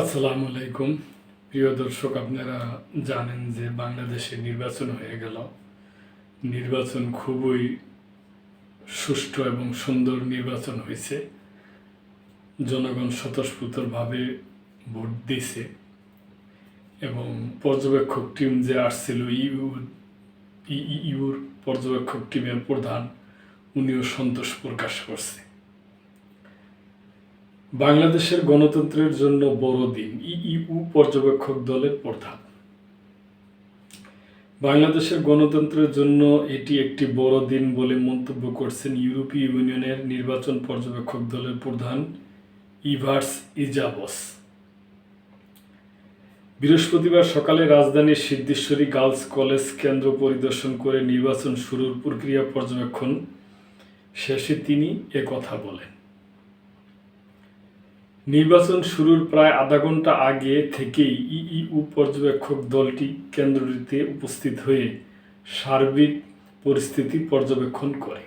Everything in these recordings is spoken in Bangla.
আসসালামু আলাইকুম। প্রিয় দর্শক, আপনারা জানেন যে বাংলাদেশে নির্বাচন হয়ে গেল। নির্বাচন খুবই সুষ্ঠু এবং সুন্দর নির্বাচন হয়েছে। জনগণ স্বতঃস্ফূর্তভাবে ভোট দিয়েছে এবং পর্যবেক্ষক টিম যে আসছিল ইউর পর্যবেক্ষক টিমের প্রধান, উনিও সন্তোষ প্রকাশ করছে। বাংলাদেশের গণতন্ত্রের জন্য বড় দিন, ইইউ পর্যবেক্ষক দলের প্রধান। বাংলাদেশের গণতন্ত্রের জন্য এটি একটি বড় দিন বলে মন্তব্য করছেন ইউরোপীয় ইউনিয়নের নির্বাচন পর্যবেক্ষক দলের প্রধান ইভার্স ইজাবস। বৃহস্পতিবার সকালে রাজধানীর সিদ্ধেশ্বরী গার্লস কলেজ কেন্দ্র পরিদর্শন করে নির্বাচন শুরুর প্রক্রিয়া পর্যবেক্ষণ শেষে তিনি একথা বলেন। নির্বাচন শুরুর প্রায় আধা ঘন্টা আগে থেকেই ইইউ পর্যবেক্ষক দলটি কেন্দ্রটিতে উপস্থিত হয়ে সার্বিক পরিস্থিতি পর্যবেক্ষণ করে।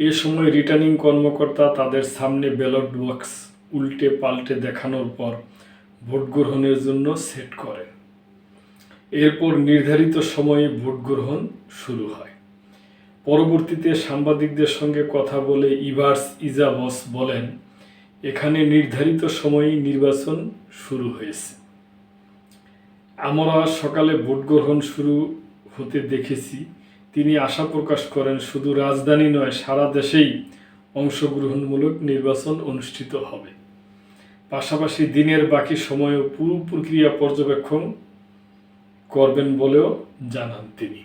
এ সময় রিটার্নিং কর্মকর্তা তাদের সামনে ব্যালট বক্স উল্টে পাল্টে দেখানোর পর ভোট গ্রহণের জন্য সেট করেন। এরপর নির্ধারিত সময়ে ভোট গ্রহণ শুরু হয়। পরবর্তীতে সাংবাদিকদের সঙ্গে কথা বলে ইভার্স ইজাবস বলেন, এখানে নির্ধারিত সময়ে নির্বাচন শুরু হয়েছে। আমরা সকালে ভোট গ্রহণ শুরু হতে দেখেছি। তিনি আশা প্রকাশ করেন, শুধু রাজধানী নয়, সারা দেশেই অংশগ্রহণমূলক নির্বাচন অনুষ্ঠিত হবে। পাশাপাশি দিনের বাকি সময়ও পুরো প্রক্রিয়া পর্যবেক্ষণ করবেন বলেও জানান তিনি।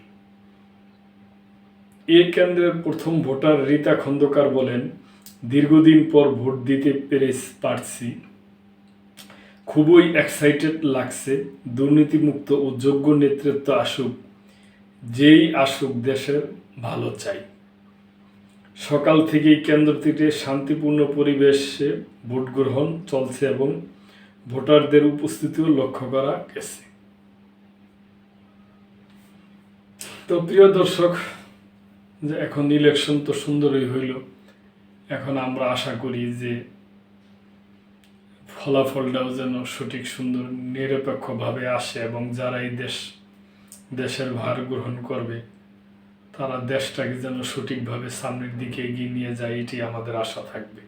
এ কেন্দ্রের প্রথম ভোটার রীতা খন্দকার বলেন, দীর্ঘদিন পর ভোট দিতে পারছি। খুবই এক্সাইটেড লাগছে। দুর্নীতিমুক্ত ও যোগ্য নেতৃত্ব আসুক, যেই আসুক দেশের ভালো চাই। সকাল থেকেই কেন্দ্রটিতে শান্তিপূর্ণ পরিবেশে ভোট গ্রহণ চলছে এবং ভোটারদের উপস্থিতিও লক্ষ্য করা গেছে। তো প্রিয় দর্শক, যে এখন ইলেকশন তো সুন্দরই হইল। এখন আমরা আশা করি যে ফলাফলটাও যেন সঠিক সুন্দর নিরপেক্ষভাবে আসে এবং যারা এই দেশের ভার গ্রহণ করবে তারা দেশটাকে যেন সঠিকভাবে সামনের দিকে এগিয়ে নিয়ে যায়, এটি আমাদের আশা থাকবে।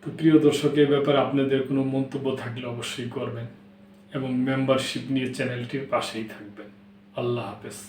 তো প্রিয় দর্শক, এই ব্যাপারে আপনাদের কোনো মন্তব্য থাকলে অবশ্যই করবেন এবং মেম্বারশিপ নিয়ে চ্যানেলটির পাশেই থাকবেন। আল্লাহ হাফেজ।